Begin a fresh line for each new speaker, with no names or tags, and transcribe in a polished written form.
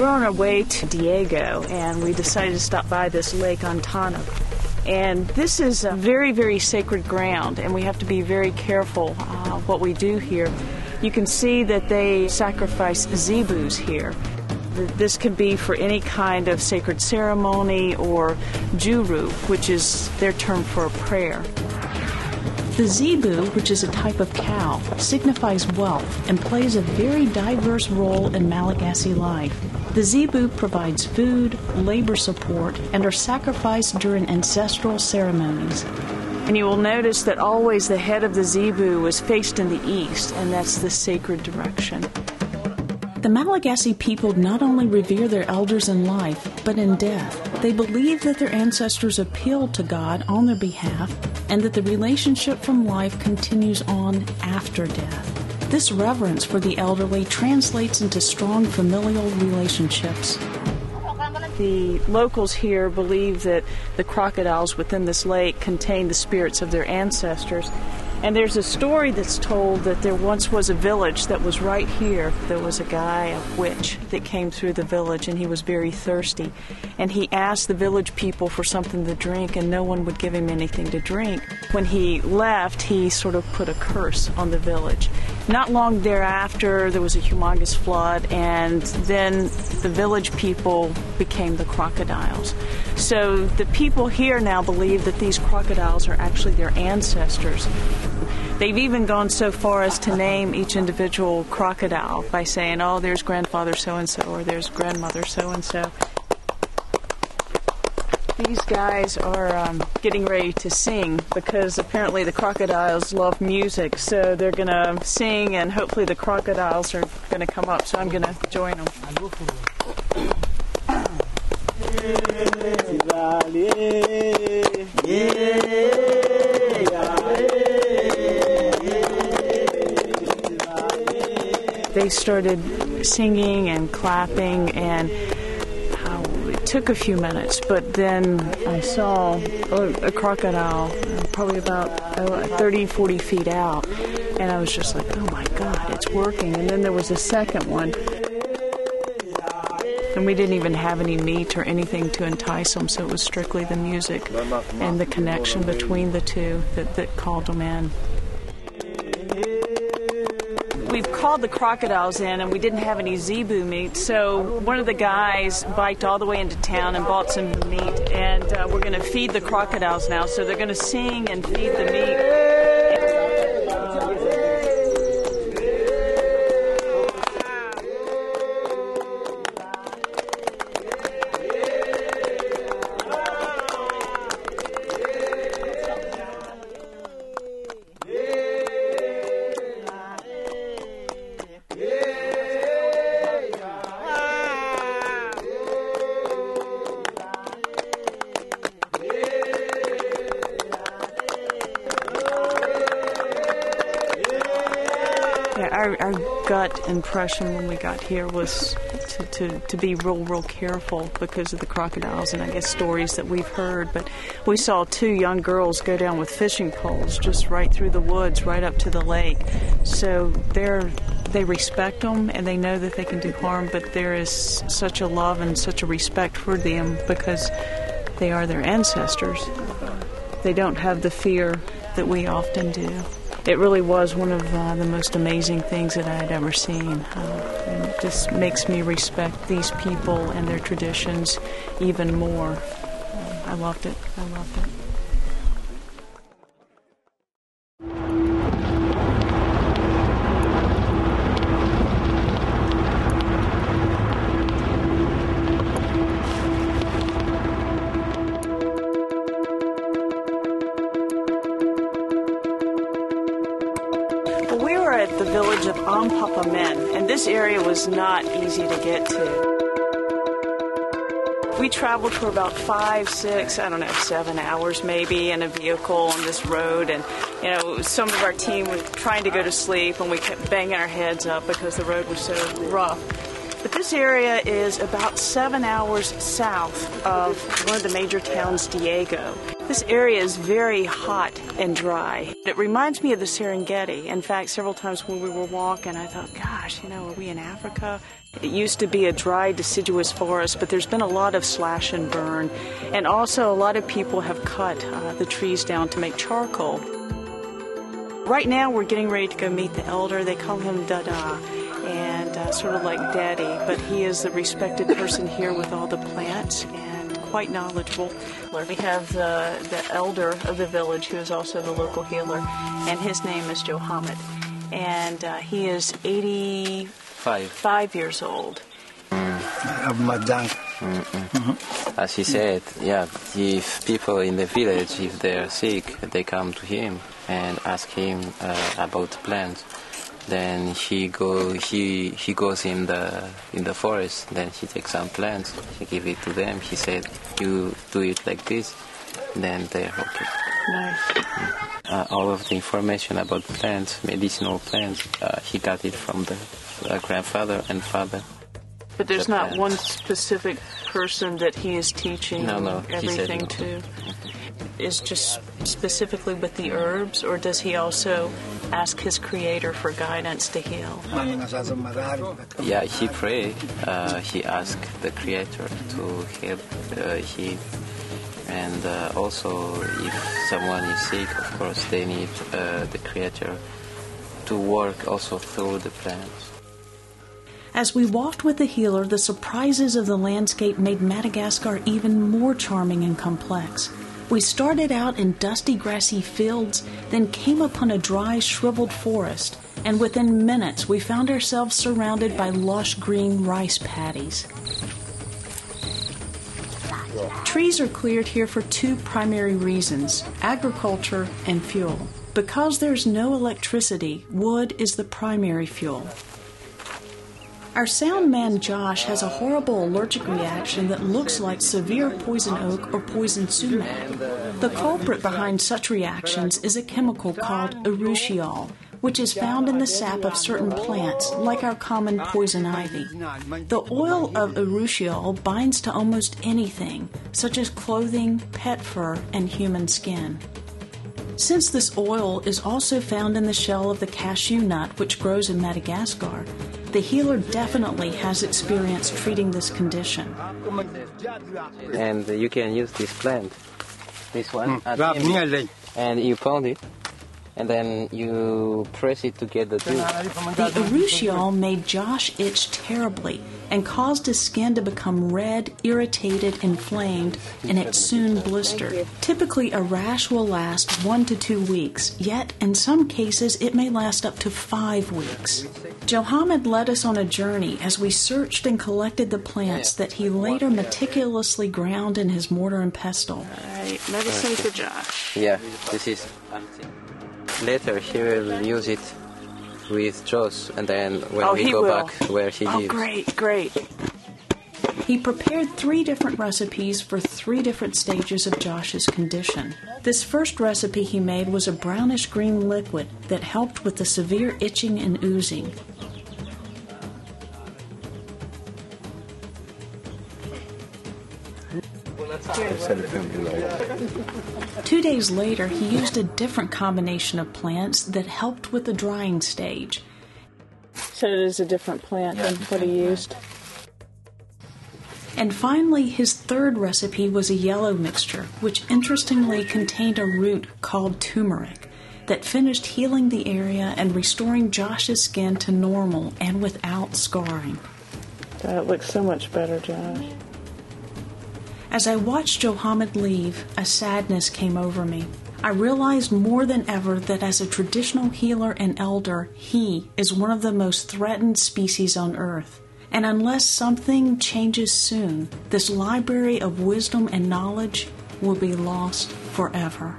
We're on our way to Diego, and we decided to stop by this lake Antana. And this is a very, very sacred ground, and we have to be very careful what we do here. You can see that they sacrifice zebus here. This could be for any kind of sacred ceremony or juru, which is their term for a prayer. The zebu, which is a type of cow, signifies wealth and plays a very diverse role in Malagasy life. The zebu provides food, labor support, and are sacrificed during ancestral ceremonies. And you will notice that always the head of the zebu is faced in the east, and that's the sacred direction. The Malagasy people not only revere their elders in life, but in death. They believe that their ancestors appealed to God on their behalf, and that the relationship from life continues on after death. This reverence for the elderly translates into strong familial relationships. The locals here believe that the crocodiles within this lake contain the spirits of their ancestors. And there's a story that's told that there once was a village that was right here. There was a guy, a witch, that came through the village, and he was very thirsty. And he asked the village people for something to drink, and no one would give him anything to drink. When he left, he sort of put a curse on the village. Not long thereafter, there was a humongous flood, and then the village people became the crocodiles. So the people here now believe that these crocodiles are actually their ancestors. They've even gone so far as to name each individual crocodile by saying, oh, there's grandfather so-and-so, or there's grandmother so-and-so. These guys are getting ready to sing because apparently the crocodiles love music, so they're going to sing, and hopefully the crocodiles are going to come up, so I'm going to join them. They started singing and clapping, and it took a few minutes, but then I saw a crocodile probably about 30, 40 feet out, and I was just like, oh my God, it's working. And then there was a second one, and we didn't even have any meat or anything to entice them, so it was strictly the music and the connection between the two that called them in. We've called the crocodiles in, and we didn't have any zebu meat, so one of the guys biked all the way into town and bought some meat, and we're going to feed the crocodiles now, so they're going to sing and feed the meat. Our gut impression when we got here was to be real careful because of the crocodiles and I guess stories that we've heard. But we saw two young girls go down with fishing poles just right through the woods, right up to the lake. So they respect them and they know that they can do harm, but there is such a love and such a respect for them because they are their ancestors. They don't have the fear that we often do. It really was one of the most amazing things that I had ever seen. And it just makes me respect these people and their traditions even more. I loved it. I loved it. At the village of Ampapamen, and this area was not easy to get to. We traveled for about 5, 6, 7 hours maybe in a vehicle on this road, and some of our team were trying to go to sleep and we kept banging our heads up because the road was so rough. But this area is about 7 hours south of one of the major towns, Diego. This area is very hot and dry. It reminds me of the Serengeti. In fact, several times when we were walking, I thought, gosh, are we in Africa? It used to be a dry, deciduous forest, but there's been a lot of slash and burn. And also, a lot of people have cut the trees down to make charcoal. Right now, we're getting ready to go meet the elder. They call him Dada, and sort of like Daddy, but he is the respected person here with all the plants and quite knowledgeable. We have the elder of the village, who is also the local healer, and his name is Johamed, and he is 85 years old.
As he said, if people in the village, if they're sick, they come to him and ask him about plants. Then he goes in the forest. Then he takes some plants. He give it to them. He said, "You do it like this." Then they're okay.
Nice.
All of the information about plants, medicinal plants, he got it from the grandfather and father.
But there's not one specific person that he is teaching everything to? Is just specifically with the herbs, or does he also ask his creator for guidance to heal?
Yeah, he pray. He asked the creator to help heal. And also, if someone is sick, of course, they need the creator to work also through the plants.
As we walked with the healer, the surprises of the landscape made Madagascar even more charming and complex. We started out in dusty, grassy fields, then came upon a dry, shriveled forest, and within minutes we found ourselves surrounded by lush green rice paddies. Trees are cleared here for two primary reasons: agriculture and fuel. Because there's no electricity, wood is the primary fuel. Our soundman Josh has a horrible allergic reaction that looks like severe poison oak or poison sumac. The culprit behind such reactions is a chemical called urushiol, which is found in the sap of certain plants, like our common poison ivy. The oil of urushiol binds to almost anything, such as clothing, pet fur, and human skin. Since this oil is also found in the shell of the cashew nut, which grows in Madagascar, the healer definitely has experience treating this condition.
And you can use this plant, this one, and you pound it, and then you press it to get the juice.
The urushiol made Josh itch terribly and caused his skin to become red, irritated, inflamed, and it soon blistered. Typically, a rash will last 1 to 2 weeks, yet in some cases it may last up to 5 weeks. Johamed led us on a journey as we searched and collected the plants that he later meticulously ground in his mortar and pestle. All right, medicine for Josh.
Yeah, this is. Later he will use it with Josh, and then when we go back where he lives.
Oh, great. He prepared 3 different recipes for 3 different stages of Josh's condition. This first recipe he made was a brownish-green liquid that helped with the severe itching and oozing. Two days later, he used a different combination of plants that helped with the drying stage. So it is a different plant than what he used. And finally, his third recipe was a yellow mixture, which interestingly contained a root called turmeric that finished healing the area and restoring Josh's skin to normal and without scarring. That looks so much better, Josh. As I watched Johamed leave, a sadness came over me. I realized more than ever that as a traditional healer and elder, he is one of the most threatened species on Earth. And unless something changes soon, this library of wisdom and knowledge will be lost forever.